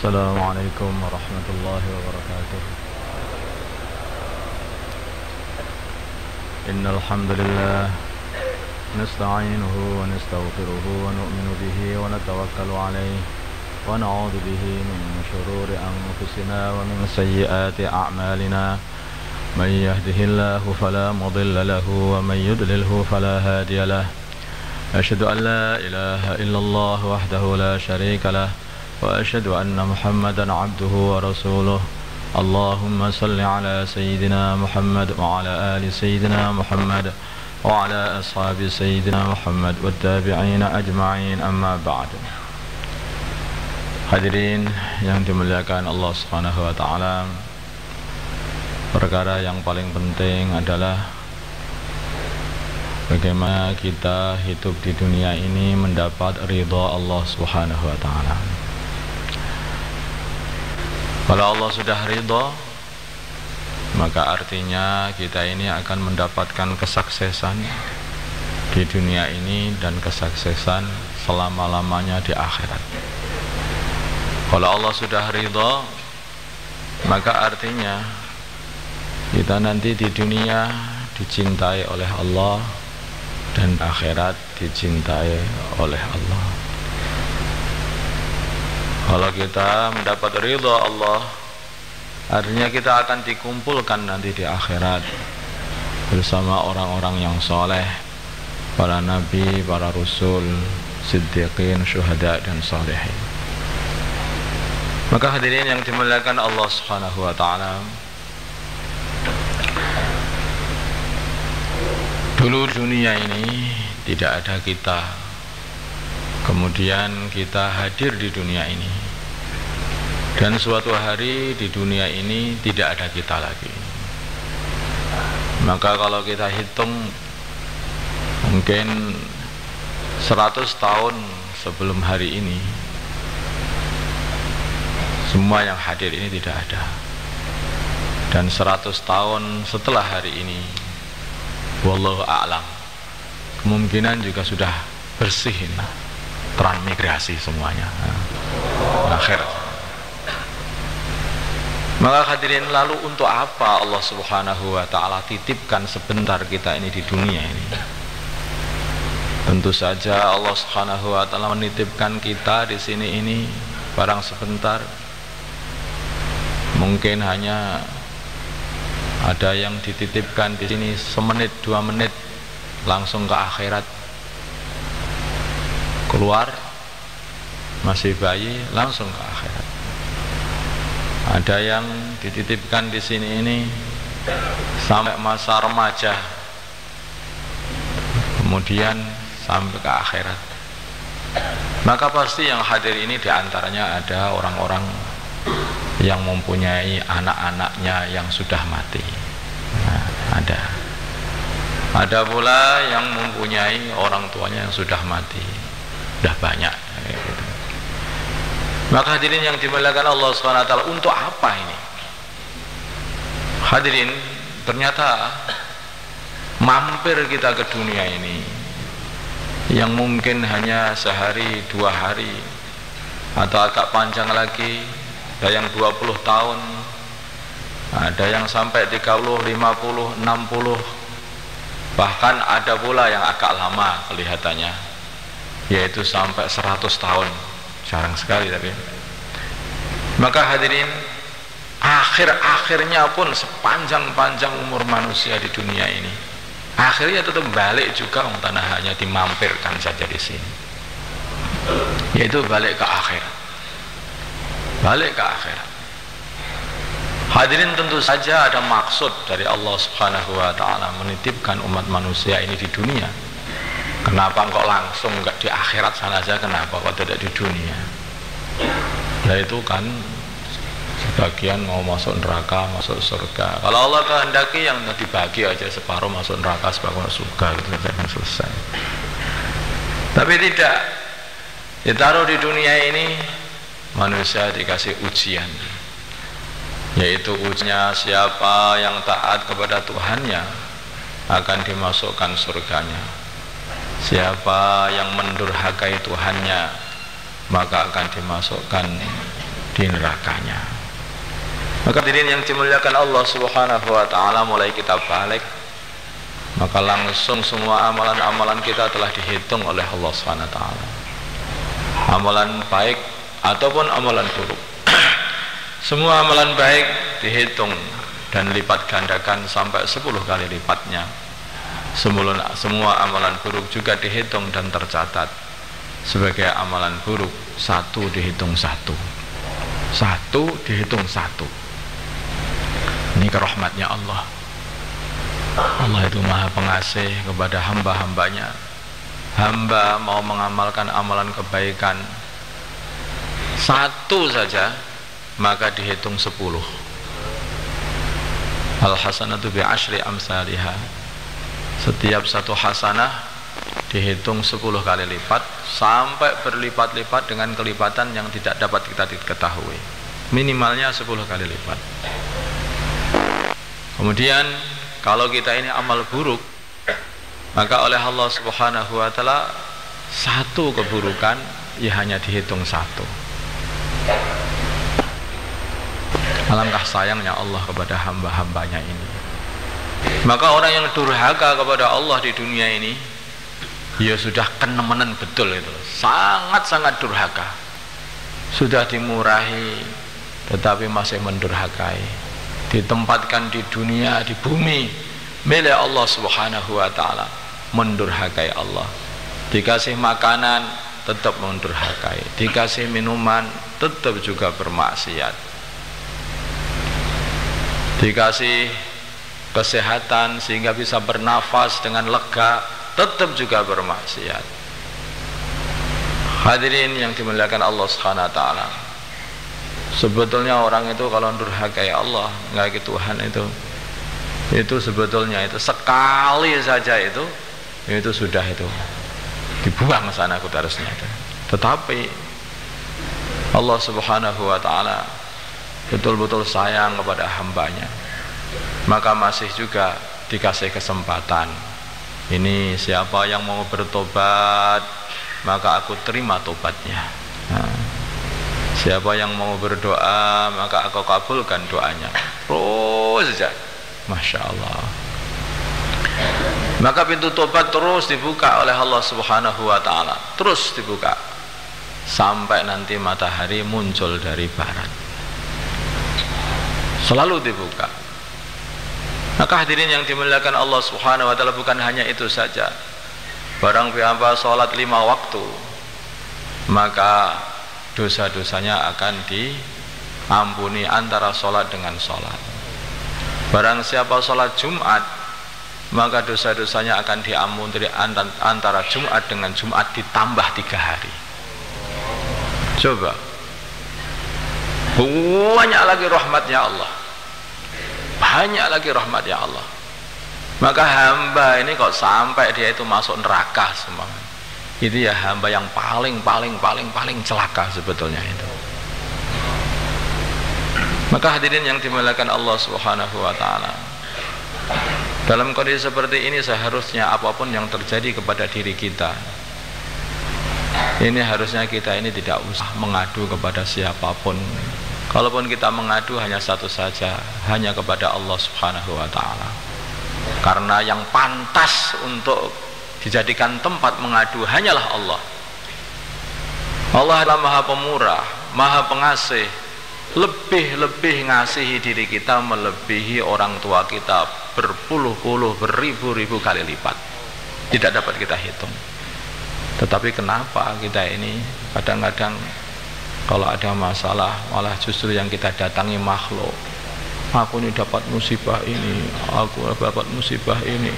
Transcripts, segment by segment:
السلام عليكم ورحمة الله وبركاته. إن الحمد لله نستعينه ونستغفره ونؤمن به ونتوكل عليه ونعوذ به من شرور أنفسنا ومن سيئات أعمالنا. من يهده الله فلا مضل له ومن يضلله فلا هادي له. أشهد أن لا إله إلا الله وحده لا شريك له وأشهد أن محمدا عبده ورسوله. اللهم صل على سيدنا محمد وعلى آل سيدنا محمد وعلى أصحاب سيدنا محمد والتابعين أجمعين. أما بعد. Hadirin yang dimuliakan Allah Subhanahu wa taala, perkara yang paling penting adalah bagaimana kita hidup di dunia ini mendapat ridha Allah Subhanahu wa taala. Kalau Allah sudah ridha, maka artinya kita ini akan mendapatkan kesuksesan di dunia ini dan kesuksesan selama-lamanya di akhirat. Kalau Allah sudah ridha, maka artinya kita nanti di dunia dicintai oleh Allah dan akhirat dicintai oleh Allah. Kalau kita mendapat ridha Allah, artinya kita akan dikumpulkan nanti di akhirat bersama orang-orang yang soleh, para nabi, para rasul, siddiqin, syuhada dan salihin. Maka hadirin yang dimuliakan Allah Subhanahu wa taala, dulu dunia ini tidak ada kita, kemudian kita hadir di dunia ini, dan suatu hari di dunia ini tidak ada kita lagi. Maka kalau kita hitung, mungkin 100 tahun sebelum hari ini, semua yang hadir ini tidak ada. Dan 100 tahun setelah hari ini, wallahu a'lam, kemungkinan juga sudah bersih ini, transmigrasi semuanya, akhir. Maka hadirin, lalu untuk apa Allah Subhanahu wa taala titipkan sebentar kita ini di dunia ini? Tentu saja Allah Subhanahu wa taala menitipkan kita di sini ini barang sebentar. Mungkin hanya ada yang dititipkan di sini semenit 2 menit langsung ke akhirat, keluar masih bayi langsung ke akhirat. Ada yang dititipkan di sini ini sampai masa remaja, kemudian sampai ke akhirat. Maka pasti yang hadir ini diantaranya ada orang-orang yang mempunyai anak-anaknya yang sudah mati. Ada pula yang mempunyai orang tuanya yang sudah mati, sudah banyak gitu. Maka hadirin yang dimuliakan Allah SWT, untuk apa ini? Hadirin, ternyata mampir kita ke dunia ini yang mungkin hanya sehari 2 hari atau agak panjang lagi, ada yang 20 tahun, ada yang sampai 30, 50, 60, bahkan ada pula yang agak lama kelihatannya, yaitu sampai 100 tahun, jarang sekali tapi. Maka hadirin, akhir-akhirnya pun sepanjang-panjang umur manusia di dunia ini, akhirnya tetap balik juga, tanah hanya dimampirkan saja di sini, yaitu balik ke akhirat. Balik ke akhirat. Hadirin, tentu saja ada maksud dari Allah Subhanahu wa taala menitipkan umat manusia ini di dunia. Kenapa kok langsung enggak di akhirat sana saja? Kenapa kok tidak di dunia? Nah itu kan sebagian mau masuk neraka, masuk surga. Kalau Allah kehendaki yang dibagi aja, separuh masuk neraka, separuh masuk surga, gitu kan selesai. Tapi tidak, ditaruh di dunia ini, manusia dikasih ujian, yaitu ujiannya siapa yang taat kepada Tuhannya akan dimasukkan surganya, siapa yang mendurhakai Tuhannya maka akan dimasukkan di nerakanya. Maka hadirin yang dimuliakan Allah Subhanahu wa taala, mulai kita balik maka langsung semua amalan-amalan kita telah dihitung oleh Allah Subhanahu wa taala. Amalan baik ataupun amalan buruk. Semua amalan baik dihitung dan lipat gandakan sampai 10 kali lipatnya. Semua amalan buruk juga dihitung dan tercatat sebagai amalan buruk. 1 dihitung 1 dihitung 1. Ini kerahmatnya Allah. Allah itu maha pengasih kepada hamba-hambanya. Hamba mau mengamalkan amalan kebaikan 1 saja, maka dihitung 10. Al-hasanatu bi'ashri amsalihah. Setiap 1 hasanah dihitung 10 kali lipat, sampai berlipat-lipat dengan kelipatan yang tidak dapat kita ketahui. Minimalnya 10 kali lipat. Kemudian kalau kita ini amal buruk, maka oleh Allah Subhanahu wa taala 1 keburukan ya hanya dihitung 1. Alangkah sayangnya Allah kepada hamba-hambanya ini. Maka orang yang durhaka kepada Allah di dunia ini, ya sudah kenemenan betul itu, sangat-sangat durhaka. Sudah dimurahi tetapi masih mendurhakai. Ditempatkan di dunia, di bumi milik Allah Subhanahu wa taala, mendurhakai Allah. Dikasih makanan tetap mendurhakai, dikasih minuman tetap juga bermaksiat, dikasih kesehatan sehingga bisa bernafas dengan lega tetap juga bermaksiat. Hadirin yang dimuliakan Allah Subhanahu wa taala, sebetulnya orang itu kalau durhakai Allah, nggak ke Tuhan itu sebetulnya itu sekali saja itu sudah itu dibuang sana kudarusnya itu. Tetapi Allah Subhanahu wa taala betul-betul sayang kepada hambanya, maka masih juga dikasih kesempatan. Ini siapa yang mau bertobat, maka aku terima tobatnya. Siapa yang mau berdoa, maka aku kabulkan doanya. Terus saja, Masya Allah. Maka pintu tobat terus dibuka oleh Allah Subhanahu wa ta'ala, terus dibuka sampai nanti matahari muncul dari barat, selalu dibuka. Maka hadirin yang dimuliakan Allah Subhanahu wa ta'ala, bukan hanya itu saja. Barang siapa sholat 5 waktu, maka dosa-dosanya akan diampuni antara sholat dengan sholat. Barang siapa sholat Jumat, maka dosa-dosanya akan diampuni antara Jumat dengan Jumat ditambah 3 hari. Coba, banyak lagi rahmatnya Allah, banyak lagi rahmatnya Allah. Maka hamba ini kok sampai dia itu masuk neraka semua, itu ya hamba yang paling celaka sebetulnya itu. Maka hadirin yang dimuliakan Allah Subhanahu wa ta'ala, dalam kondisi seperti ini seharusnya apapun yang terjadi kepada diri kita, ini harusnya kita ini tidak usah mengadu kepada siapapun. Kalaupun kita mengadu hanya satu saja, hanya kepada Allah Subhanahu wa ta'ala. Karena yang pantas untuk dijadikan tempat mengadu hanyalah Allah. Allah adalah maha pemurah, maha pengasih, lebih ngasihi diri kita melebihi orang tua kita berpuluh-puluh, beribu-ribu kali lipat. Tidak dapat kita hitung. Tetapi kenapa kita ini kadang-kadang kalau ada masalah malah justru yang kita datangi makhluk. Aku ini dapat musibah ini, aku dapat musibah ini.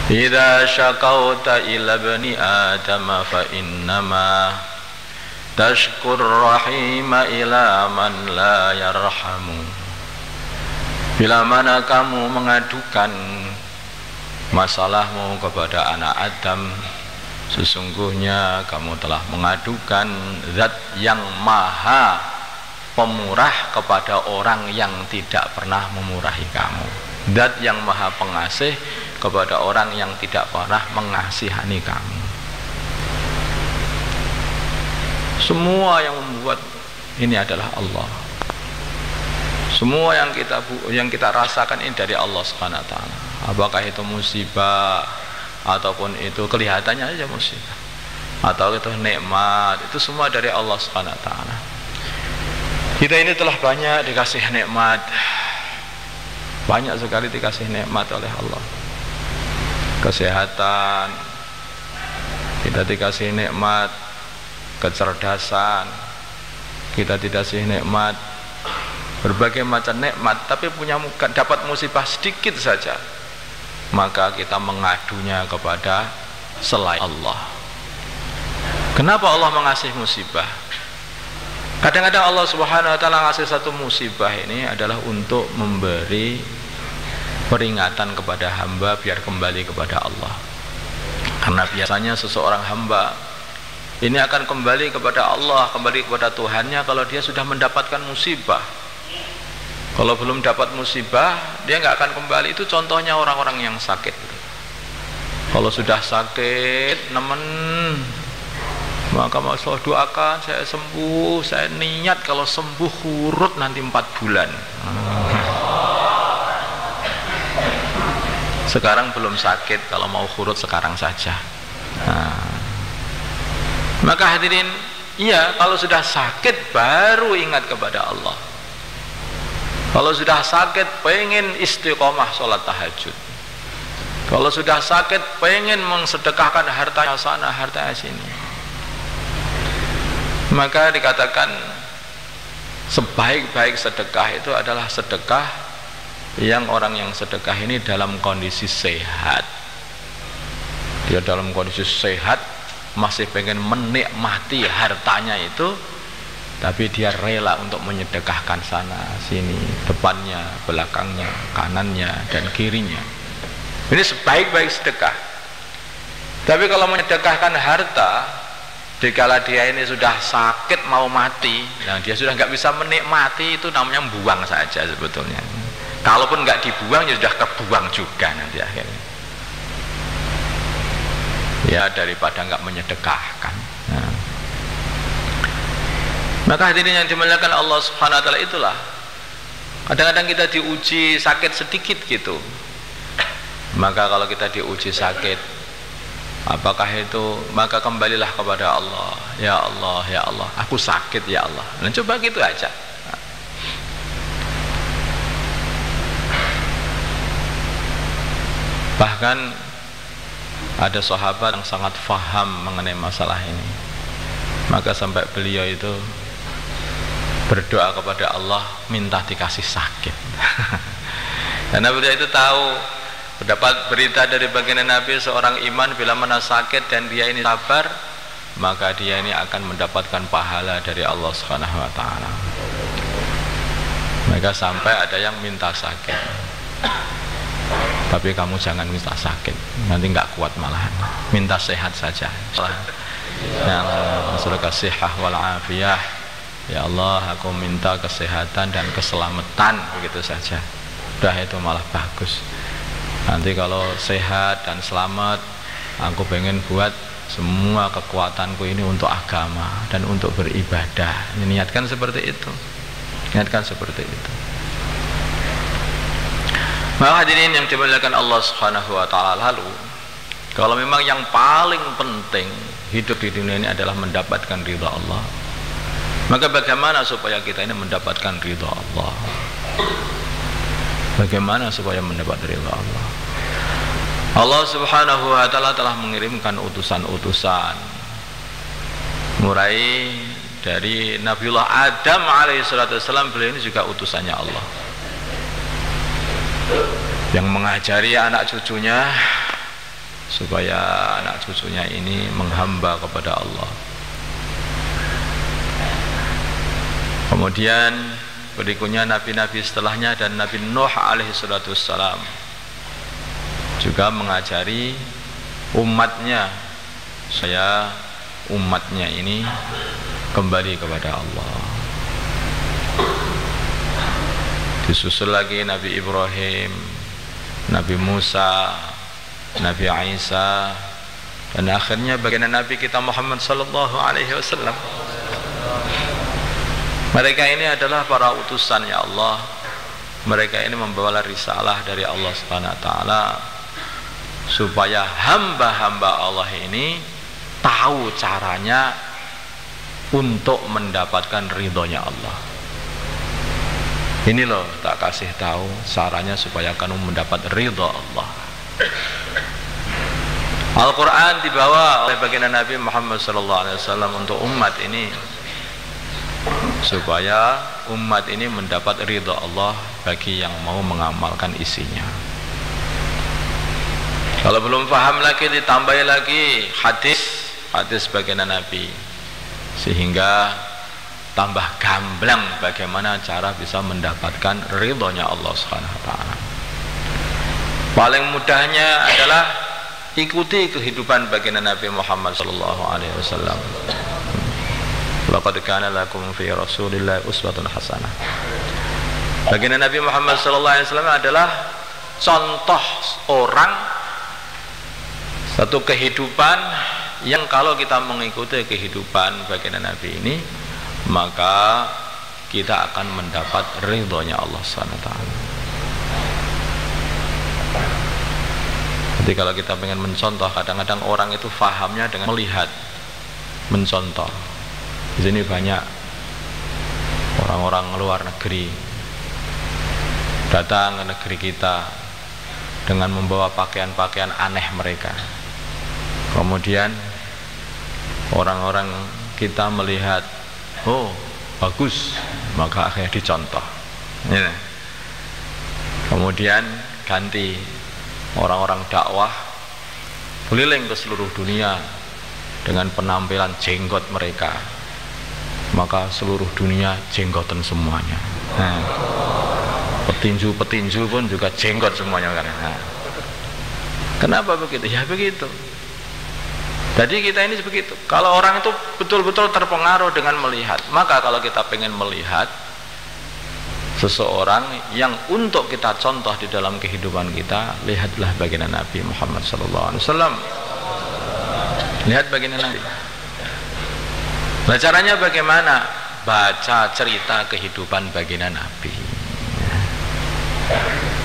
Idza syakauta ila bani Adam fa innama tashkur rahima ila man la yarhamu. Bila mana kamu mengadukan masalahmu kepada anak Adam, sesungguhnya kamu telah mengadukan zat yang maha pemurah kepada orang yang tidak pernah memurahi kamu, zat yang maha pengasih kepada orang yang tidak pernah mengasihani kamu. Semua yang membuat ini adalah Allah. Semua yang kita rasakan ini dari Allah Subhanahu wa taala. Apakah itu musibah ataupun itu kelihatannya aja musibah, atau itu nikmat, itu semua dari Allah Subhanahu wa taala. Kita ini telah banyak dikasih nikmat. Banyak sekali dikasih nikmat oleh Allah. Kesehatan, kita dikasih nikmat, kecerdasan, kita dikasih nikmat, berbagai macam nikmat, tapi dapat musibah sedikit saja, maka kita mengadunya kepada selain Allah. Kenapa Allah mengasih musibah? Kadang-kadang Allah Subhanahu wa taala ngasih satu musibah ini adalah untuk memberi peringatan kepada hamba biar kembali kepada Allah. Karena biasanya seseorang hamba ini akan kembali kepada Allah, kembali kepada Tuhannya kalau dia sudah mendapatkan musibah. Kalau belum dapat musibah, dia nggak akan kembali. Itu contohnya orang-orang yang sakit. Kalau sudah sakit, nemen, maka saya doakan saya sembuh, saya niat kalau sembuh urut nanti 4 bulan. Sekarang belum sakit, kalau mau urut sekarang saja. Maka hadirin, iya, kalau sudah sakit baru ingat kepada Allah. Kalau sudah sakit pengen istiqomah sholat tahajud. Kalau sudah sakit pengen mensedekahkan hartanya sana, hartanya sini. Maka dikatakan sebaik-baik sedekah itu adalah sedekah yang orang yang sedekah ini dalam kondisi sehat. Dia dalam kondisi sehat, masih pengen menikmati hartanya itu, tapi dia rela untuk menyedekahkan sana sini, depannya, belakangnya, kanannya, dan kirinya. Ini sebaik-baik sedekah. Tapi kalau menyedekahkan harta, dikala dia ini sudah sakit mau mati, nah dia sudah nggak bisa menikmati, itu namanya buang saja sebetulnya. Kalaupun nggak dibuang, ya sudah kebuang juga nanti akhirnya. Ya daripada nggak menyedekahkan. Nah. Maka hadirin yang dimuliakan Allah Subhanahu wa taala, itulah kadang-kadang kita diuji sakit sedikit gitu. Maka kalau kita diuji sakit, apakah itu, maka kembalilah kepada Allah. Ya Allah, ya Allah, aku sakit ya Allah. Nah, coba gitu aja. Bahkan ada sahabat yang sangat faham mengenai masalah ini. Maka sampai beliau itu berdoa kepada Allah minta dikasih sakit. Karena beliau itu tahu, mendapat berita dari baginda Nabi, seorang iman bila mana sakit dan dia ini sabar, maka dia ini akan mendapatkan pahala dari Allah Subhanahu wa taala. Maka sampai ada yang minta sakit, tapi kamu jangan minta sakit, nanti nggak kuat malahan. Minta sehat saja. Ya Allah, masalah kesehatan wal afiyah. Ya Allah, aku minta kesehatan dan keselamatan, begitu saja. Udah, itu malah bagus. Nanti kalau sehat dan selamat, aku pengen buat semua kekuatanku ini untuk agama dan untuk beribadah. Niatkan seperti itu. Niatkan seperti itu. Maka hadirin yang dimuliakan Allah Subhanahu wa taala, lalu kalau memang yang paling penting hidup di dunia ini adalah mendapatkan ridha Allah, maka bagaimana supaya kita ini mendapatkan ridha Allah? Bagaimana supaya mendapat ridha Allah? Allah Subhanahu wa taala telah mengirimkan utusan-utusan, mulai dari Nabiullah Adam alaihissalam, beliau ini juga utusannya Allah, yang mengajari anak cucunya supaya anak cucunya ini menghamba kepada Allah. Kemudian berikutnya nabi-nabi setelahnya, dan Nabi Nuh alaihissalam juga mengajari umatnya supaya umatnya ini kembali kepada Allah. Disusul lagi Nabi Ibrahim, Nabi Musa, Nabi Isa, dan akhirnya baginda Nabi kita Muhammad sallallahu alaihi wasallam. Mereka ini adalah para utusan ya Allah. Mereka ini membawa risalah dari Allah Subhanahu wa taala supaya hamba-hamba Allah ini tahu caranya untuk mendapatkan ridhonya Allah. Ini loh tak kasih tahu caranya supaya kamu mendapat ridho Allah. Al-Quran dibawa oleh baginda Nabi Muhammad SAW untuk umat ini supaya umat ini mendapat ridho Allah bagi yang mau mengamalkan isinya. Kalau belum paham lagi ditambah lagi hadis baginda Nabi sehingga tambah gamblang bagaimana cara bisa mendapatkan ridhonya Allah Subhanahu wa taala. Paling mudahnya adalah ikuti kehidupan baginda Nabi Muhammad sallallahu alaihi wasallam. Laqad kana lakum fi Rasulillah uswatun hasanah. Baginda Nabi Muhammad sallallahu alaihi wasallam adalah contoh orang satu kehidupan yang kalau kita mengikuti kehidupan baginda Nabi ini maka kita akan mendapat ridhonya Allah SWT. Jadi kalau kita ingin mencontoh, kadang-kadang orang itu fahamnya dengan melihat, mencontoh. Di sini banyak orang-orang luar negeri datang ke negeri kita dengan membawa pakaian-pakaian aneh mereka. Kemudian orang-orang kita melihat, oh bagus, maka akhirnya dicontoh ya. Kemudian ganti orang-orang dakwah keliling ke seluruh dunia dengan penampilan jenggot mereka, maka seluruh dunia jenggotan semuanya. Nah, petinju-petinju pun juga jenggot semuanya kan. Nah, kenapa begitu? Ya begitu. Jadi kita ini begitu. Kalau orang itu betul-betul terpengaruh dengan melihat, maka kalau kita pengen melihat seseorang yang untuk kita contoh di dalam kehidupan kita, lihatlah baginda Nabi Muhammad SAW. Lihat baginda Nabi. Nah, caranya bagaimana? Baca cerita kehidupan baginda Nabi.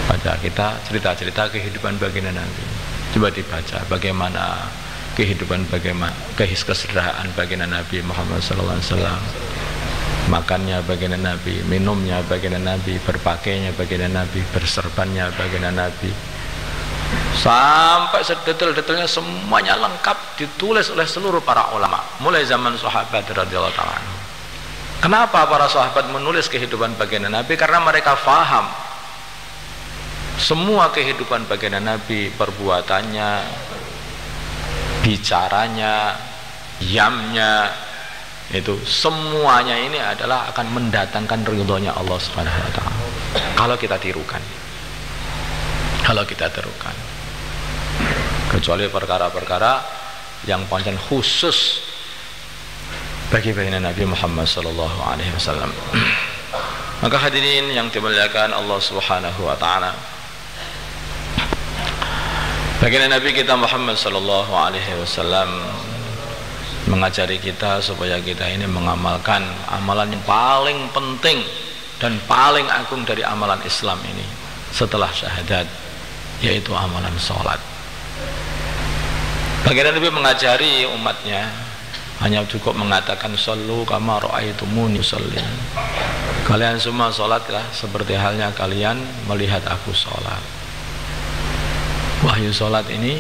Baca kita cerita-cerita kehidupan baginda Nabi. Coba dibaca bagaimana kehidupan, bagaimana kesederhanaan baginda Nabi Muhammad SAW, makannya baginda Nabi, minumnya baginda Nabi, berpakainya baginda Nabi, berserbannya baginda Nabi, sampai sedetail-detailnya semuanya lengkap ditulis oleh seluruh para ulama mulai zaman sahabat radhiyallahu ta'ala. Kenapa para sahabat menulis kehidupan baginda Nabi? Karena mereka faham semua kehidupan baginda Nabi, perbuatannya, bicaranya, yamnya, itu semuanya ini adalah akan mendatangkan ridhonya Allah Subhanahu wa taala. Kalau kita tirukan. Kecuali perkara-perkara yang pancen khusus bagi baginda Nabi Muhammad sallallahu alaihi wasallam. Maka hadirin yang dimuliakan Allah Subhanahu wa taala, baginda Nabi kita Muhammad sallallahu alaihi wasallam mengajari kita supaya kita ini mengamalkan amalan yang paling penting dan paling agung dari amalan Islam ini setelah syahadat, yaitu amalan sholat. Baginda Nabi mengajari umatnya hanya cukup mengatakan shollu kama ra'aitumuni usolli. Kalian semua sholatlah seperti halnya kalian melihat aku sholat. Wahyu sholat ini,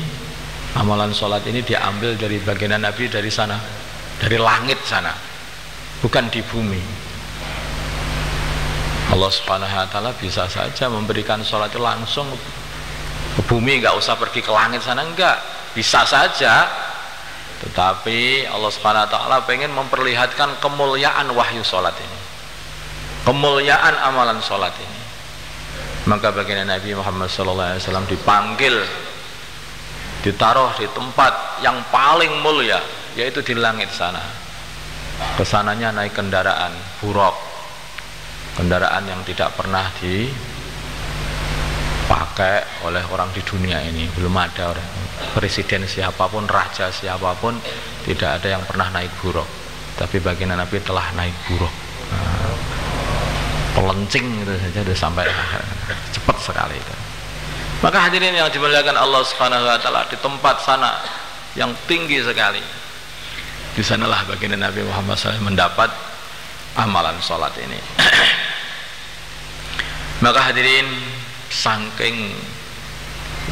amalan sholat ini diambil dari baginda Nabi dari sana, dari langit sana, bukan di bumi. Allah Subhanahu wa taala bisa saja memberikan sholat itu langsung ke bumi, nggak usah pergi ke langit sana, enggak, bisa saja. Tetapi Allah Subhanahu wa taala pengen memperlihatkan kemuliaan wahyu sholat ini, kemuliaan amalan sholat ini. Maka baginda Nabi Muhammad SAW dipanggil, ditaruh di tempat yang paling mulia, yaitu di langit sana. Kesananya naik kendaraan buraq, kendaraan yang tidak pernah dipakai oleh orang di dunia ini. Belum ada orang, presiden siapapun, raja siapapun, tidak ada yang pernah naik buraq. Tapi baginda Nabi telah naik buraq. pelencing itu saja sudah sampai akhir, cepat sekali itu. Maka hadirin yang dimuliakan Allah Subhanahu wa taala, di tempat sana yang tinggi sekali, di sanalah baginda Nabi Muhammad SAW mendapat amalan sholat ini. Maka hadirin, saking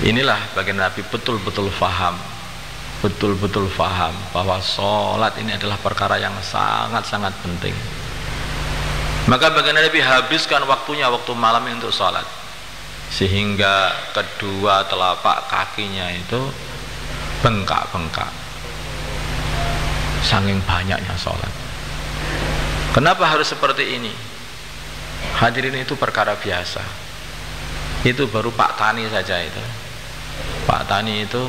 inilah baginda Nabi betul-betul faham bahwa sholat ini adalah perkara yang sangat-sangat penting. Maka baginda Nabi habiskan waktunya, waktu malam untuk sholat, sehingga kedua telapak kakinya itu bengkak-bengkak saking banyaknya sholat. Kenapa harus seperti ini? Hadirin, itu perkara biasa. Itu baru Pak Tani saja itu. Pak Tani itu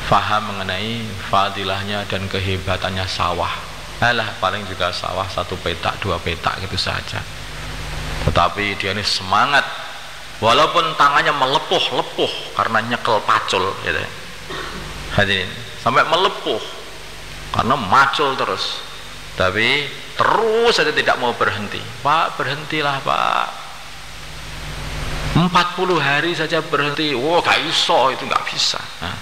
faham mengenai fadilahnya dan kehebatannya sawah. Alah, paling juga sawah 1 petak 2 petak gitu saja. Tetapi dia ini semangat, walaupun tangannya melepuh-lepuh karena nyekel pacul gitu. Hadirin, sampai melepuh karena macul terus, tapi terus saja tidak mau berhenti. Pak, berhentilah Pak, 40 hari saja berhenti. Wah, gak iso, itu gak bisa. Nah,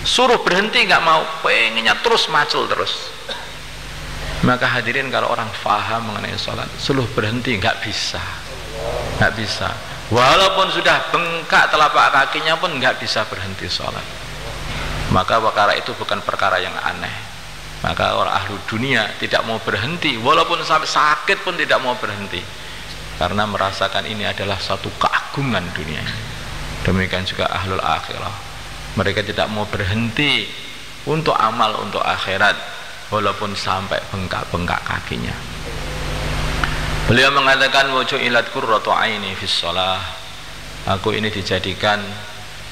suruh berhenti gak mau, pengennya terus macul terus. Maka hadirin, kalau orang faham mengenai sholat, suruh berhenti gak bisa, gak bisa. Walaupun sudah bengkak telapak kakinya pun gak bisa berhenti sholat. Maka perkara itu bukan perkara yang aneh. Maka orang ahlu dunia tidak mau berhenti, walaupun sampai sakit pun tidak mau berhenti, karena merasakan ini adalah satu keagungan dunia. Demikian juga ahlul akhirah, mereka tidak mau berhenti untuk amal, untuk akhirat, walaupun sampai bengkak-bengkak kakinya. Beliau mengatakan, wuju'ilat qurratu aini fis shalah, aku ini dijadikan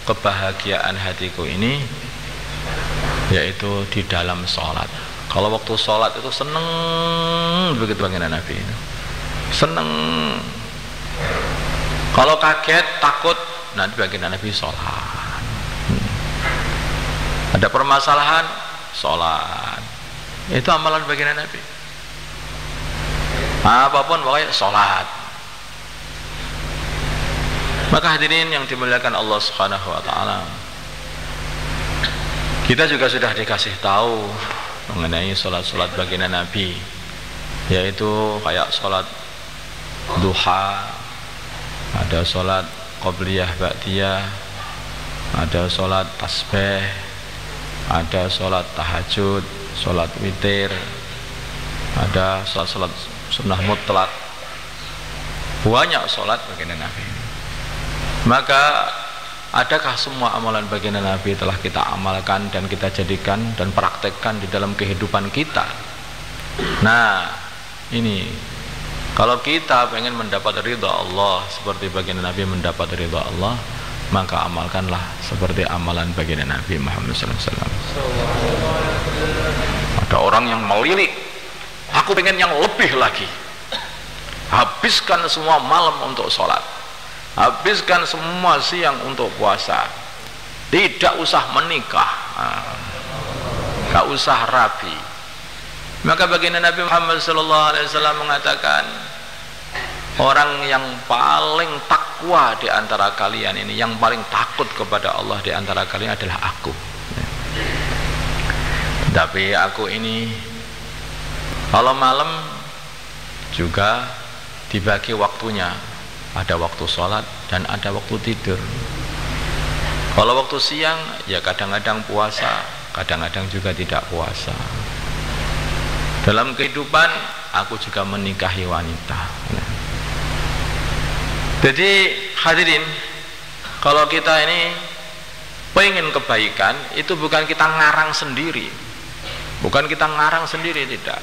kebahagiaan hatiku ini yaitu di dalam sholat. Kalau waktu sholat itu seneng begitu baginda Nabi itu, seneng. Kalau kaget, takut, nanti baginda Nabi sholat. Ada permasalahan, sholat. Itu amalan baginda Nabi. Apapun pokoknya sholat. Maka hadirin yang dimuliakan Allah Subhanahu wa taala, kita juga sudah dikasih tahu mengenai sholat-sholat baginda Nabi, yaitu kayak sholat duha, ada sholat qobliyah ba'diyah, ada sholat tasbih, ada sholat tahajud, sholat witir, ada sholat-sholat sunnah mutlak. Banyak sholat baginda Nabi. Maka adakah semua amalan baginda Nabi telah kita amalkan dan kita jadikan dan praktekkan di dalam kehidupan kita? Nah, ini kalau kita pengen mendapat ridha Allah seperti baginda Nabi mendapat ridha Allah, maka amalkanlah seperti amalan baginda Nabi Muhammad SAW. Ada orang yang melirik, aku pengen yang lebih lagi, habiskan semua malam untuk sholat, habiskan semua siang untuk puasa, tidak usah menikah, tidak usah rabi. Maka baginda Nabi Muhammad SAW mengatakan, orang yang paling takwa di antara kalian ini, yang paling takut kepada Allah di antara kalian adalah aku. Tapi aku ini kalau malam juga dibagi waktunya, ada waktu sholat dan ada waktu tidur. Kalau waktu siang ya kadang-kadang puasa, kadang-kadang juga tidak puasa. Dalam kehidupan aku juga menikahi wanita. Jadi hadirin, kalau kita ini pengen kebaikan, itu bukan kita ngarang sendiri, bukan kita ngarang sendiri, tidak,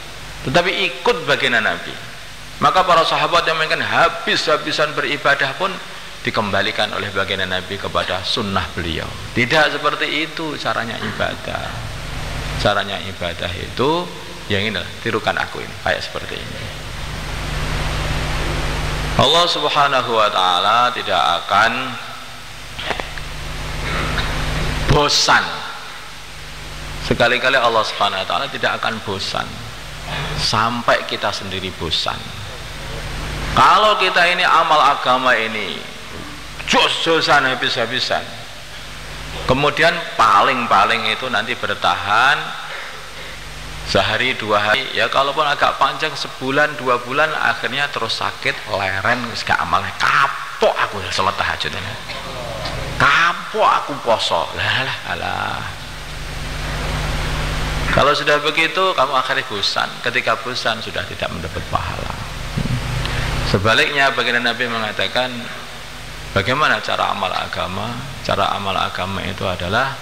tetapi ikut baginda Nabi. Maka para sahabat yang mungkin habis-habisan beribadah pun dikembalikan oleh baginda Nabi kepada sunnah beliau. Tidak seperti itu caranya ibadah. Caranya ibadah itu yang ini, tirukan aku ini, kayak seperti ini. Allah Subhanahu wa ta'ala tidak akan bosan. Sekali-kali Allah Subhanahu wa ta'ala tidak akan bosan sampai kita sendiri bosan. Kalau kita ini amal agama ini jos-josan habis-habisan, kemudian paling-paling itu nanti bertahan sehari 2 hari, ya kalaupun agak panjang sebulan 2 bulan, akhirnya terus sakit leren, gak amalnya, kapok aku sholat tahajud ini, kapok aku poso, lah. Kalau sudah begitu kamu akhirnya bosan, ketika bosan sudah tidak mendapat pahala. Sebaliknya baginda Nabi mengatakan, bagaimana cara amal agama? Cara amal agama itu adalah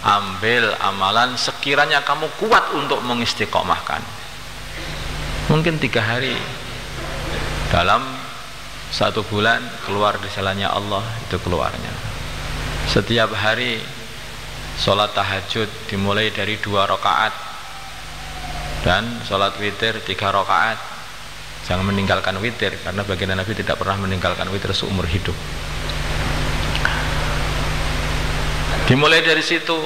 ambil amalan sekiranya kamu kuat untuk mengistiqomahkan. Mungkin 3 hari dalam 1 bulan keluar di jalannya Allah, itu keluarnya. Setiap hari sholat tahajud dimulai dari 2 rakaat dan sholat witir 3 rakaat. Jangan meninggalkan witir, karena baginda Nabi tidak pernah meninggalkan witir seumur hidup. Dimulai dari situ,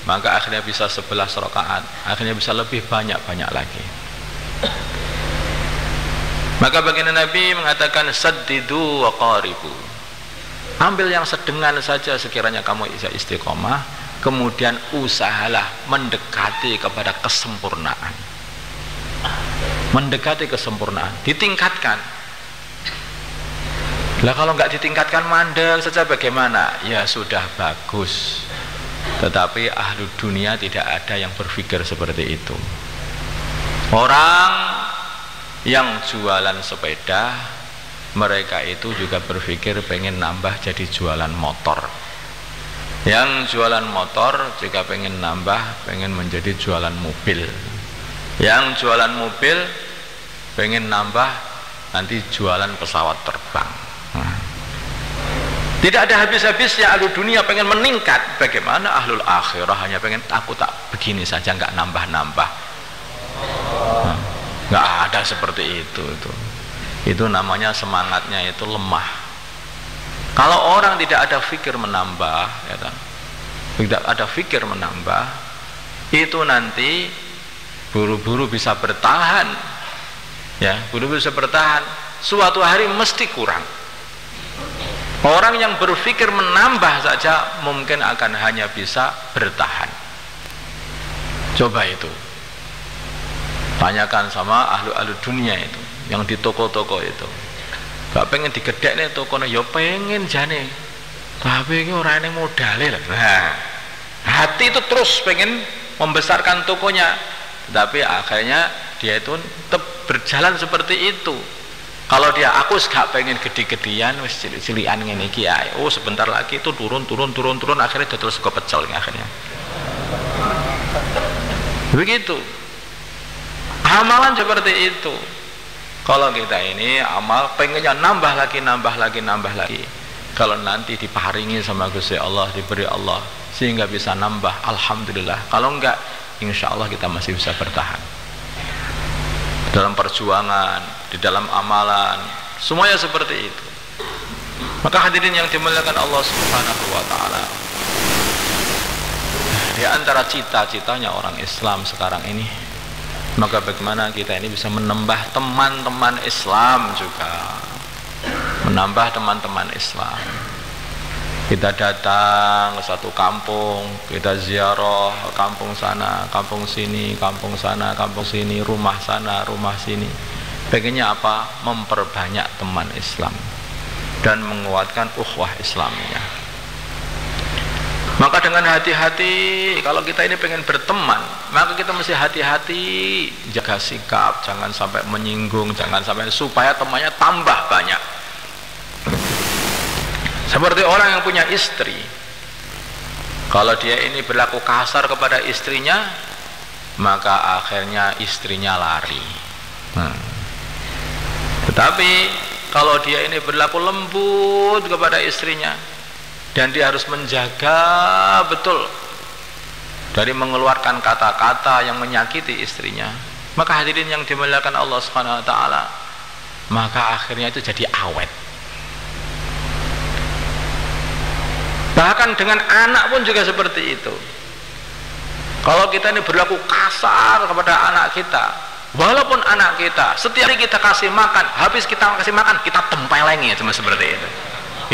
maka akhirnya bisa 11 rakaat, akhirnya bisa lebih banyak lagi. Maka baginda Nabi mengatakan saddidu wa qaribu. Ambil yang sedengan saja sekiranya kamu bisa istiqomah, kemudian usahalah mendekati kepada kesempurnaan. Mendekati kesempurnaan, ditingkatkan. Lah kalau nggak ditingkatkan mandek saja bagaimana? Ya sudah bagus. Tetapi ahlu dunia tidak ada yang berpikir seperti itu. Orang yang jualan sepeda, mereka itu juga berpikir pengen nambah jadi jualan motor. Yang jualan motor juga pengen nambah, pengen menjadi jualan mobil. Yang jualan mobil pengen nambah nanti jualan pesawat terbang. Tidak ada habis-habisnya ahlu dunia pengen meningkat. Bagaimana ahlul akhirah hanya pengen aku tak begini saja, nggak nambah-nambah. Nggak ada seperti itu. Itu namanya semangatnya itu lemah. Kalau orang tidak ada fikir menambah, ya, tidak ada fikir menambah, itu nanti buru-buru bisa bertahan, ya, buru-buru bisa bertahan. Suatu hari mesti kurang. Orang yang berpikir menambah saja mungkin akan hanya bisa bertahan. Coba itu, tanyakan sama ahlu dunia itu, yang di toko-toko itu. Gak pengen digedek nih tokonya, ya pengen jane, tapi ini orang yang modalnya lah. Nah, hati itu terus pengen membesarkan tokonya, tapi akhirnya dia itu tetap berjalan seperti itu. Kalau dia aku gak pengen gede-gedean, wis cilik-cilikan ngene iki ae. Oh, sebentar lagi itu turun akhirnya dodol sego pecel akhirnya. Begitu. Amalan seperti itu. Kalau kita ini amal pengennya nambah lagi. Kalau nanti diparingi sama Gusti Allah, diberi Allah sehingga bisa nambah, alhamdulillah. Kalau enggak, insya Allah kita masih bisa bertahan dalam perjuangan, di dalam amalan, semuanya seperti itu. Maka hadirin yang dimuliakan Allah Subhanahu wa taala, di antara cita-citanya orang Islam sekarang ini, maka bagaimana kita ini bisa menambah teman-teman Islam juga, menambah teman-teman Islam. Kita datang ke satu kampung, kita ziarah kampung sana, kampung sini, kampung sana, kampung sini, rumah sana, rumah sini. Pengennya apa? Memperbanyak teman Islam dan menguatkan ukhuwah Islamiyah. Maka dengan hati-hati, kalau kita ini pengen berteman, maka kita mesti hati-hati, jaga sikap, jangan sampai menyinggung, jangan sampai, supaya temannya tambah banyak. Seperti orang yang punya istri, kalau dia ini berlaku kasar kepada istrinya, maka akhirnya istrinya lari. Tetapi kalau dia ini berlaku lembut kepada istrinya, dan dia harus menjaga betul dari mengeluarkan kata-kata yang menyakiti istrinya, maka hadirin yang dimuliakan Allah Subhanahu wa taala, maka akhirnya itu jadi awet. Bahkan dengan anak pun juga seperti itu. Kalau kita ini berlaku kasar kepada anak kita, Walaupun anak kita setiap hari kita kasih makan, habis kita kasih makan kita tempelengi cuma seperti itu.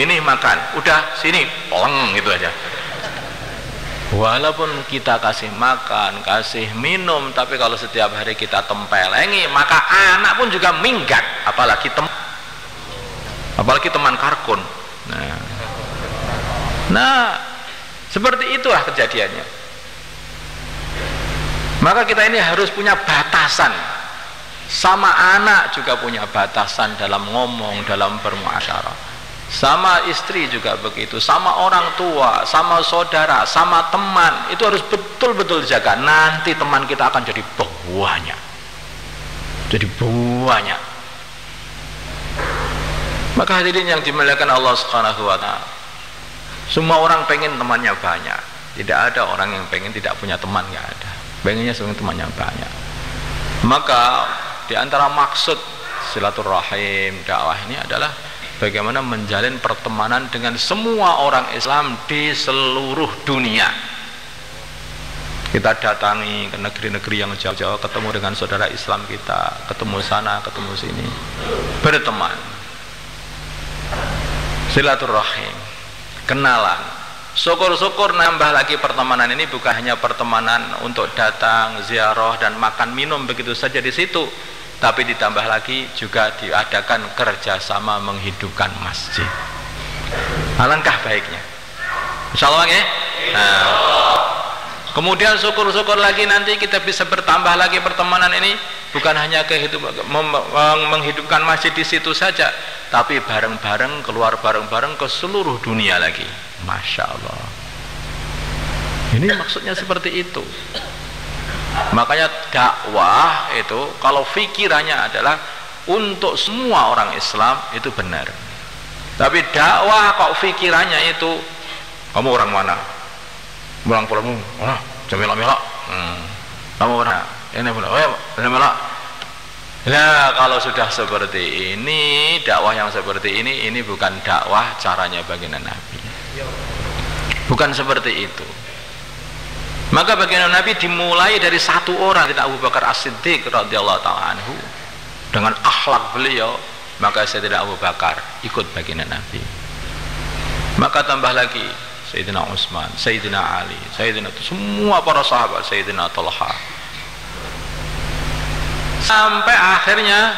Ini makan, udah sini peleng gitu aja. Walaupun kita kasih makan, kasih minum, tapi kalau setiap hari kita tempelengi, maka anak pun juga minggat, apalagi teman karkun. Nah, seperti itulah kejadiannya. Maka kita ini harus punya batasan. Sama anak juga punya batasan dalam ngomong, dalam bermuasyarah. Sama istri juga begitu, sama orang tua, sama saudara, sama teman, itu harus betul-betul dijaga. Nanti teman kita akan jadi banyak. Jadi banyak. Maka hadirin yang dimuliakan Allah Subhanahu wa taala, semua orang pengen temannya banyak. Tidak ada orang yang pengen tidak punya teman, nggak ada. Pengennya semua temannya banyak. Maka di antara maksud silaturahim dakwah ini adalah bagaimana menjalin pertemanan dengan semua orang Islam di seluruh dunia. Kita datangi ke negeri-negeri yang jauh-jauh, ketemu dengan saudara Islam kita, ketemu sana, ketemu sini, berteman, silaturahim, kenalan. Syukur-syukur nambah lagi pertemanan ini bukan hanya pertemanan untuk datang, ziarah dan makan minum begitu saja di situ, tapi ditambah lagi juga diadakan kerjasama menghidupkan masjid. Alangkah baiknya, insya Allah ya. Nah, kemudian syukur-syukur lagi nanti kita bisa bertambah lagi pertemanan ini, bukan hanya menghidupkan masjid di situ saja, tapi bareng-bareng keluar bareng-bareng ke seluruh dunia lagi. Masya Allah, ini maksudnya seperti itu. Makanya dakwah itu kalau pikirannya adalah untuk semua orang Islam itu benar, tapi dakwah kok pikirannya itu kamu orang mana, orang pulamu, Jamila, kamu orang ini pula, Jamila. Nah, kalau sudah seperti ini, dakwah yang seperti ini bukan dakwah caranya baginda Nabi, bukan seperti itu. Maka baginda Nabi dimulai dari satu orang, Sayyidina Abu Bakar As-Siddiq radhiyallahu ta'ala anhu, dengan akhlak beliau, maka Sayyidina Abu Bakar ikut baginda Nabi. Maka tambah lagi Sayyidina Utsman, Sayyidina Ali, Sayyidina semua para sahabat, Sayyidina Talha, sampai akhirnya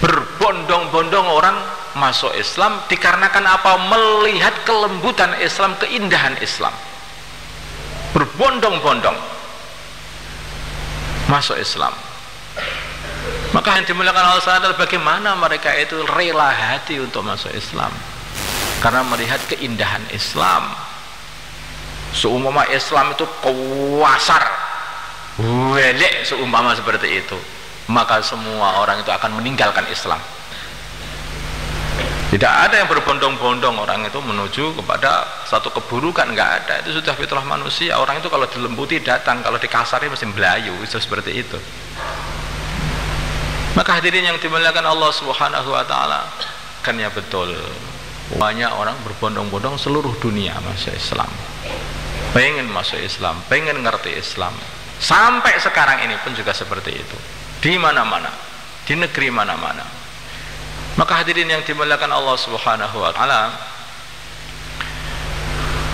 berbondong-bondong orang masuk Islam. Dikarenakan apa? Melihat kelembutan Islam, keindahan Islam, berbondong-bondong masuk Islam. Maka yang dimuliakan Allah adalah bagaimana mereka itu rela hati untuk masuk Islam, karena melihat keindahan Islam. Seumpama Islam itu kuasar, welek, seumpama seperti itu, maka semua orang itu akan meninggalkan Islam. Tidak ada yang berbondong-bondong orang itu menuju kepada satu keburukan, nggak ada. Itu sudah fitrah manusia. Orang itu kalau dilembuti datang, kalau dikasari mesti belayu, itu seperti itu. Maka hadirin yang dimuliakan Allah Subhanahu wa taala, kan ya betul, banyak orang berbondong-bondong seluruh dunia masuk Islam, pengen masuk Islam, pengen ngerti Islam. Sampai sekarang ini pun juga seperti itu, di mana-mana, di negeri mana-mana. Maka hadirin yang dimuliakan Allah Subhanahu wa taala,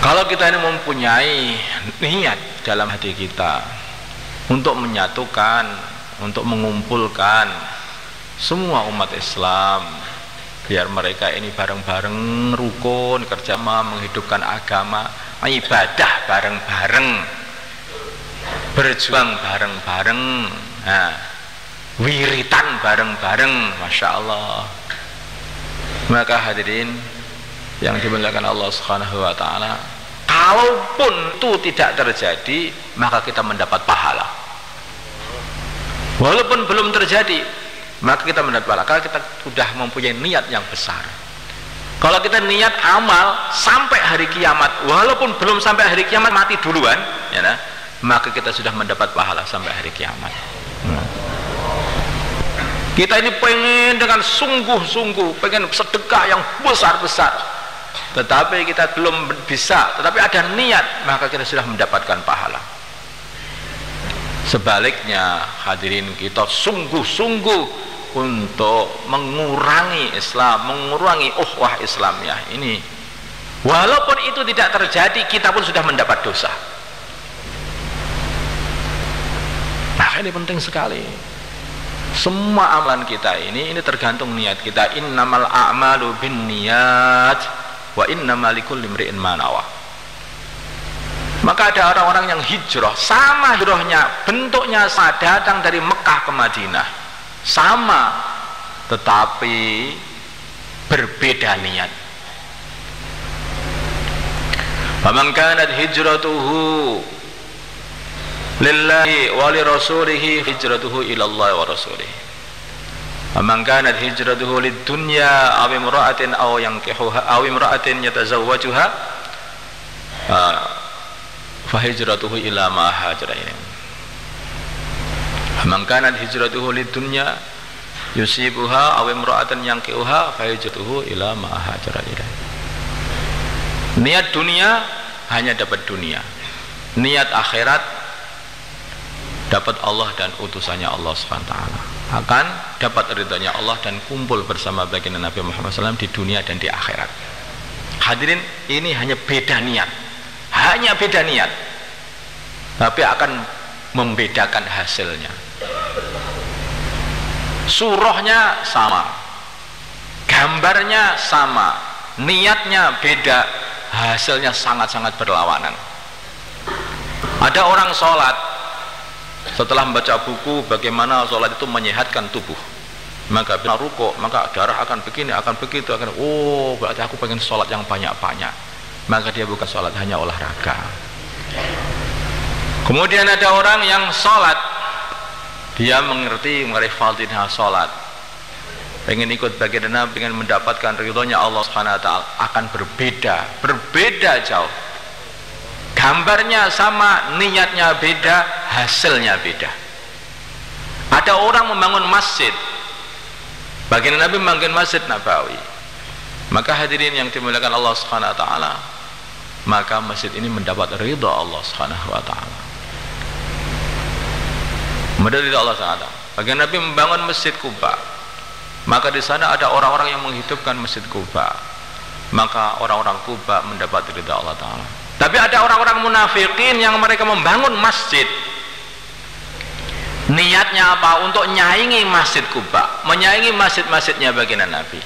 kalau kita ini mempunyai niat dalam hati kita untuk menyatukan, untuk mengumpulkan semua umat Islam, biar mereka ini bareng-bareng rukun, kerjasama menghidupkan agama, ibadah bareng-bareng, berjuang bareng-bareng, nah, wiritan bareng-bareng, Masya Allah. Maka hadirin yang dimuliakan Allah Subhanahu wa taala, kalaupun itu tidak terjadi, maka kita mendapat pahala. Walaupun belum terjadi, maka kita mendapat pahala karena kita sudah mempunyai niat yang besar. Kalau kita niat amal sampai hari kiamat, walaupun belum sampai hari kiamat, mati duluan, ya nah, maka kita sudah mendapat pahala sampai hari kiamat. Kita ini pengen dengan sungguh-sungguh, pengen sedekah yang besar-besar, tetapi kita belum bisa, tetapi ada niat, maka kita sudah mendapatkan pahala. Sebaliknya hadirin, kita sungguh-sungguh untuk mengurangi Islam, mengurangi ukhuwah Islamiyah ini. Walaupun itu tidak terjadi, kita pun sudah mendapat dosa. Nah, ini penting sekali. Semua amalan kita ini tergantung niat kita. Innamal a'malu binniyat wa innamal likulli imri'in ma nawa. Maka ada orang-orang yang hijrah, sama hijrahnya, bentuknya sama, datang dari Mekah ke Madinah, sama, tetapi berbeda niat. Faman kanat hijratuhu lillahi wa li rasulihi hijratuhu ila Allah wa rasulih. Faman kanat hijratuhu lid dunya aw imra'atin aw yankihuha aw imra'atin yatazawwajuha fa hijratuhu ila ma hajara ilaihi. Faman kanat hijratuhu lid dunya yusibuha aw imra'atin yankihuha fa hijratuhu ila ma hajara ilaihi. Niat dunia hanya dapat dunia, niat akhirat dapat Allah dan utusannya Allah SWT, akan dapat ridhonya Allah dan kumpul bersama baginda Nabi Muhammad SAW di dunia dan di akhirat. Hadirin, ini hanya beda niat, hanya beda niat, tapi akan membedakan hasilnya. Surahnya sama, gambarnya sama, niatnya beda, hasilnya sangat-sangat berlawanan. Ada orang sholat, setelah membaca buku bagaimana sholat itu menyehatkan tubuh, maka bila rukuk maka darah akan begini, akan begitu, akan berarti aku pengen sholat yang banyak-banyak, maka dia bukan sholat, hanya olahraga. Kemudian ada orang yang sholat, dia mengerti fadilah sholat, pengen ikut baginda Nabi, pengen mendapatkan ridhonya Allah Subhanahu wa taala, akan berbeda jauh. Gambarnya sama, niatnya beda, hasilnya beda. Ada orang membangun masjid, baginda Nabi membangun Masjid Nabawi, maka hadirin yang dimuliakan Allah Subhanahu wa taala, maka masjid ini mendapat ridha Allah Subhanahu wa taala. Mendapat ridha Allah Subhanahu wa taala. Baginda Nabi membangun Masjid Kuba, maka di sana ada orang-orang yang menghidupkan Masjid Kuba, maka orang-orang Kuba mendapat ridha Allah Ta'ala. Tapi ada orang-orang munafikin yang mereka membangun masjid, niatnya apa? Untuk nyaingi Masjid Kuba, menyaingi masjid-masjidnya baginda Nabi,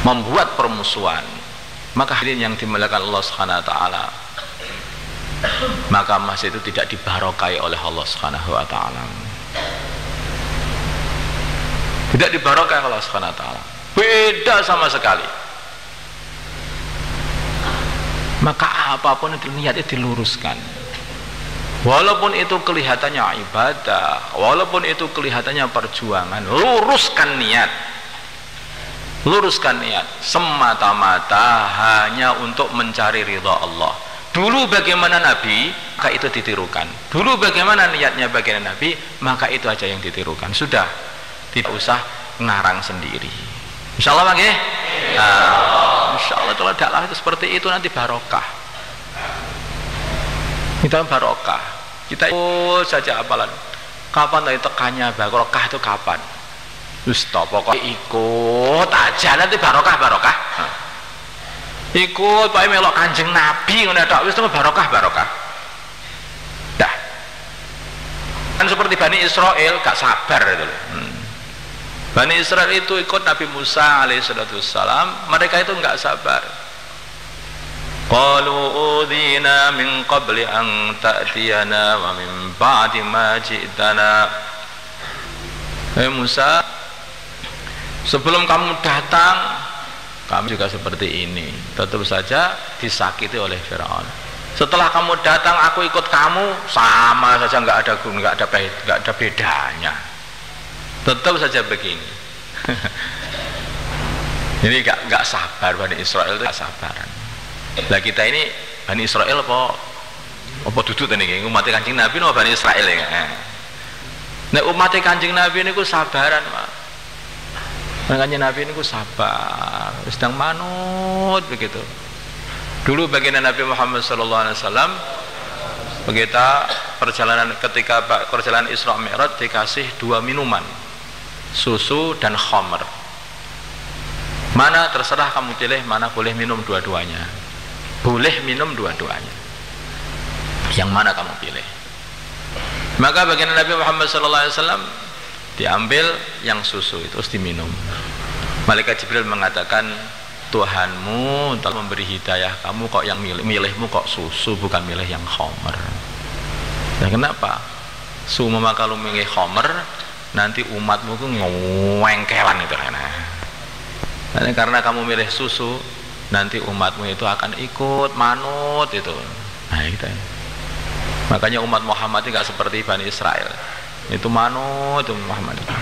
membuat permusuhan. Maka hadirin yang dimuliakan Allah Subhanahu wa taala, maka masjid itu tidak dibarokai oleh Allah Subhanahu wa taala. Tidak dibarokai Allah Subhanahu wa taala. Beda sama sekali. Maka apapun itu niatnya diluruskan. Walaupun itu kelihatannya ibadah, walaupun itu kelihatannya perjuangan, luruskan niat. Luruskan niat semata-mata hanya untuk mencari ridha Allah. Dulu bagaimana Nabi, maka itu ditirukan. Dulu bagaimana niatnya baginda Nabi, maka itu aja yang ditirukan. Sudah, tidak usah ngarang sendiri. Insya Allah bang ya? Insya Allah kalau dakwah itu seperti itu nanti barokah. Kita barokah. Kita ikut saja apalan. Kapan tadi tekannya barokah itu kapan? Stop, pokoknya ikut aja nanti barokah. Ikut pakai melok Kanjeng Nabi ngono tok wis barokah. Dah. Kan seperti Bani Israel gak sabar itu loh. Bani Israel itu ikut Nabi Musa alaihissalam, mereka itu enggak sabar. Qalu udhina min qabli an ta'tiyana wa min ba'di ma ji'tana. Musa, sebelum kamu datang kami juga seperti ini, tetap saja disakiti oleh Firaun. Setelah kamu datang aku ikut kamu, sama saja, enggak ada bedanya. Tetap saja begini. Ini enggak sabar. Bani Israel itu enggak sabaran. Lah kita ini Bani Israel apa duduk ini umat Kanjeng Nabi no Bani Israel ya. Nek umat Kanjeng Nabi niku sabaran, Pak. Kanjeng Nabi niku sabar, sedang manut begitu. Dulu baginda Nabi Muhammad sallallahu alaihi wasallam Kita ketika perjalanan Isra Mi'raj dikasih 2 minuman, susu dan khamr. Mana terserah kamu pilih, mana boleh minum dua-duanya. Boleh minum dua-duanya. Yang mana kamu pilih? Maka baginda Nabi Muhammad SAW diambil yang susu itu terus diminum. Malaikat Jibril mengatakan, Tuhanmu telah memberi hidayah kamu, kok yang milihmu kok susu bukan milih yang khamr. Nah, kenapa? Sumama kalau milih khamr nanti umatmu tuh ngewengkelan itu nah, karena kamu milih susu nanti umatmu itu akan ikut manut itu. Nah itu ya. Makanya umat Muhammad itu gak seperti Bani Israel, itu manut itu Muhammad itu.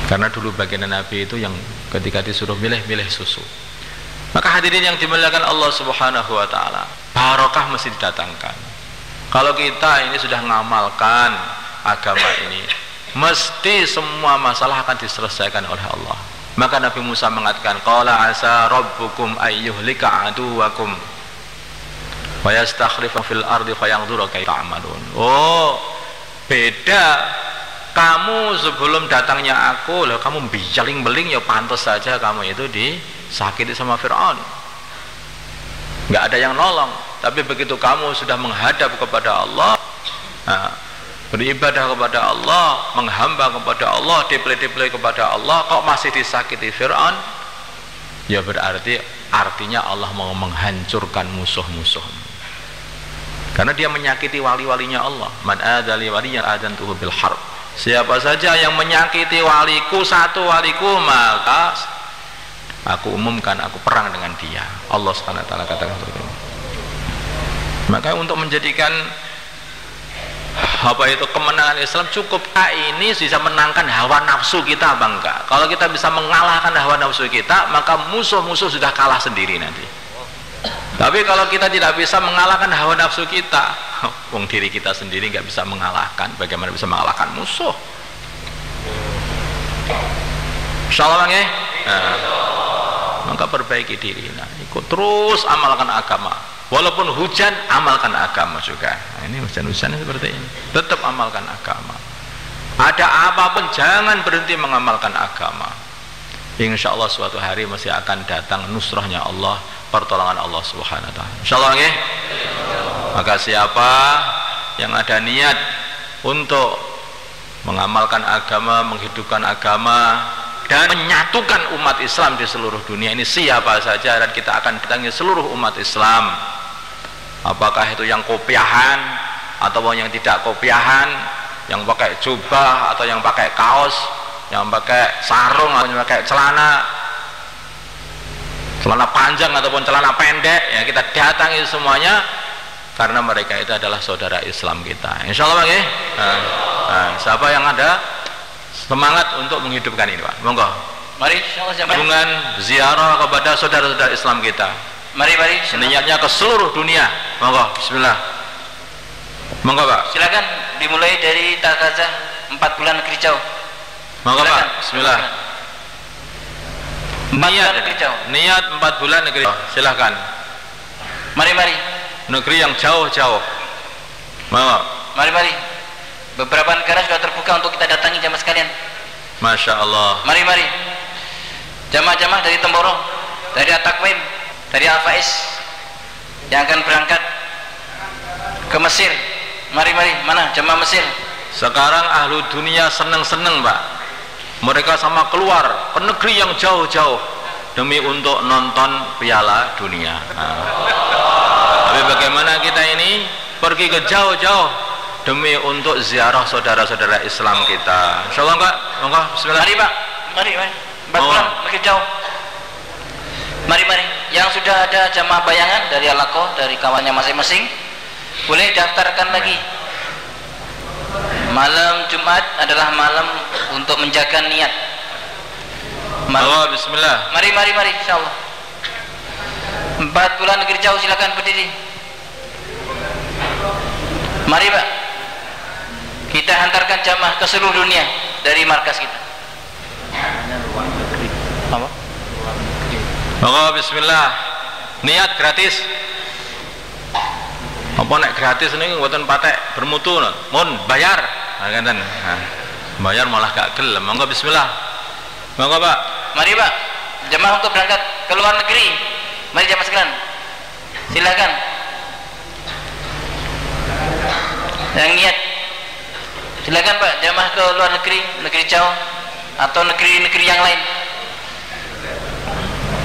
Karena dulu baginda Nabi itu yang ketika disuruh milih susu. Maka hadirin yang dimuliakan Allah Subhanahu wa taala, barokah mesti didatangkan. Kalau kita ini sudah ngamalkan agama ini, mesti semua masalah akan diselesaikan oleh Allah. Maka Nabi Musa mengatakan, qala asa rabbukum ayyuhlika aduwakum wa yastakhlifa fil ardi fayanzura kaifa ta'malun. Oh, beda. Kamu sebelum datangnya aku, lah kamu bijaling-beling, ya pantas saja kamu itu disakiti sama Fir'aun. Nggak ada yang nolong. Tapi begitu kamu sudah menghadap kepada Allah, nah, beribadah kepada Allah, menghamba kepada Allah, diplay kepada Allah, kok masih disakiti Fir'aun, ya berarti artinya Allah mau menghancurkan musuh-musuhmu. Karena dia menyakiti wali-walinya Allah. Man adali waliyan adantuhu bil harb. Siapa saja yang menyakiti waliku, satu waliku, maka aku umumkan, aku perang dengan dia. Allah SWT katakan seperti itu. Maka untuk menjadikan kemenangan Islam, cukup ini bisa menangkan hawa nafsu kita apa enggak? Kalau kita bisa mengalahkan hawa nafsu kita, maka musuh-musuh sudah kalah sendiri nanti. Tapi kalau kita tidak bisa mengalahkan hawa nafsu kita, wong diri kita sendiri nggak bisa mengalahkan, bagaimana bisa mengalahkan musuh? Insyaallah ya. Nah, maka perbaiki diri. Nah, ikut terus amalkan agama. Walaupun hujan, amalkan agama juga. Nah, ini hujan-hujan seperti ini. Tetap amalkan agama. Ada apapun jangan berhenti mengamalkan agama. Insya Allah suatu hari masih akan datang nusrahnya Allah, pertolongan Allah Subhanahu wa taala. Insyaallah ya. Maka siapa yang ada niat untuk mengamalkan agama, menghidupkan agama dan menyatukan umat Islam di seluruh dunia ini, siapa saja, dan kita akan datangi seluruh umat Islam, apakah itu yang kopiahan atau yang tidak kopiahan, yang pakai jubah atau yang pakai kaos, yang pakai sarung atau yang pakai celana panjang ataupun celana pendek, ya kita datangi semuanya, karena mereka itu adalah saudara Islam kita. Insya Allah ya. Siapa yang ada semangat untuk menghidupkan ini, Pak? Monggo. Mari hubungan ziarah kepada saudara-saudara Islam kita. Mari. Niatnya ke seluruh dunia. Monggo. Bismillah. Monggo, Pak. Silakan dimulai dari Takazah 4 bulan negeri jauh. Monggo, Pak. Bismillah. Niat 4 bulan negeri jauh. Silakan. Mari. Negeri yang jauh-jauh. Mari. Beberapa negara sudah terbuka untuk kita datangi jamaah sekalian. Masya Allah. Mari. Jamaah-jamaah dari Temboro, dari At-Takwim, dari Al-Faiz yang akan berangkat ke Mesir. Mari. Mana jamaah Mesir? Sekarang ahlu dunia seneng-seneng, Pak. Mereka sama keluar ke negeri yang jauh-jauh demi untuk nonton Piala Dunia. Tapi bagaimana kita ini pergi ke jauh-jauh demi untuk ziarah saudara-saudara Islam kita. Insyaallah enggak? Monggo bismillah. Mari, Pak. Mari. 4 bulan makin jauh. Mari. Yang sudah ada jamaah bayangan dari Alako, dari kawannya masing-masing, boleh daftarkan lagi. Malam Jumat adalah malam untuk menjaga niat. Monggo bismillah. Mari insyaallah. 4 bulan negeri jauh, silakan berdiri. Mari, Pak. Kita hantarkan jamaah ke seluruh dunia dari markas kita. Apa? Oh, bismillah. Niat gratis. Apa nek gratis ini mboten patek bermutu mun bayar. Nah, ngeten. Nah, bayar malah gak gelem. Monggo bismillah. Monggo Pak. Mari Pak, jemaah untuk berangkat ke luar negeri. Mari jemaah sekalian. Silakan. Yang niat. Silakan Pak, jemaah ke luar negeri, negeri jauh atau negeri-negeri yang lain.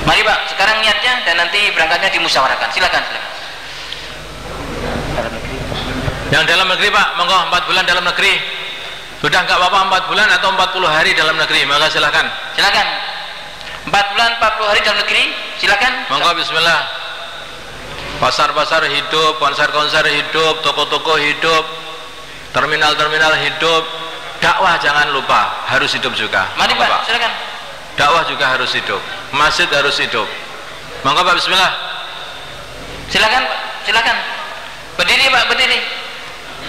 Mari Pak, sekarang niatnya dan nanti berangkatnya dimusyawarahkan. Silakan, silakan. Yang dalam negeri Pak, monggo 4 bulan dalam negeri. Sudah nggak apa-apa 4 bulan atau 40 hari dalam negeri, maka silakan. Silakan. 4 bulan 40 hari dalam negeri, silakan. Monggo bismillah. Pasar-pasar hidup, konser-konser hidup, toko-toko hidup, terminal-terminal hidup. Dakwah jangan lupa, harus hidup juga. Mari Pak, silakan. Dakwah juga harus hidup, masjid harus hidup. Monggo Pak, bismillah. Silakan Pak, silakan. Berdiri Pak, berdiri.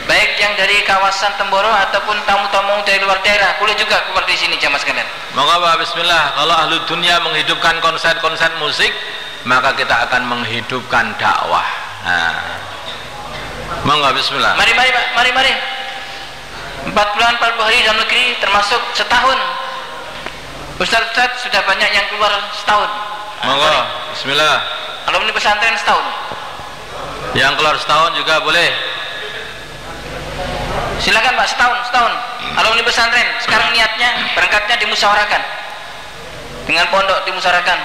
Baik yang dari kawasan Temboro ataupun tamu-tamu dari luar daerah, boleh juga keluar di sini jamaah sekalian. Monggo Pak, bismillah. Kalau ahlu dunia menghidupkan konser-konser musik, maka kita akan menghidupkan dakwah. Nah. Monggo bismillah. Mari Pak, mari. 4 bulan 40 hari dalam negeri termasuk setahun. Ustaz sudah banyak yang keluar setahun. Monggo, bismillah. Alumni pesantren setahun. Yang keluar setahun juga boleh. Silakan Pak, setahun. Alumni pesantren, sekarang niatnya berangkatnya dimusyawarahkan. Dengan pondok dimusyawarahkan.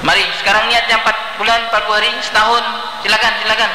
Mari, sekarang niatnya 4 bulan 40 hari, setahun. Silakan.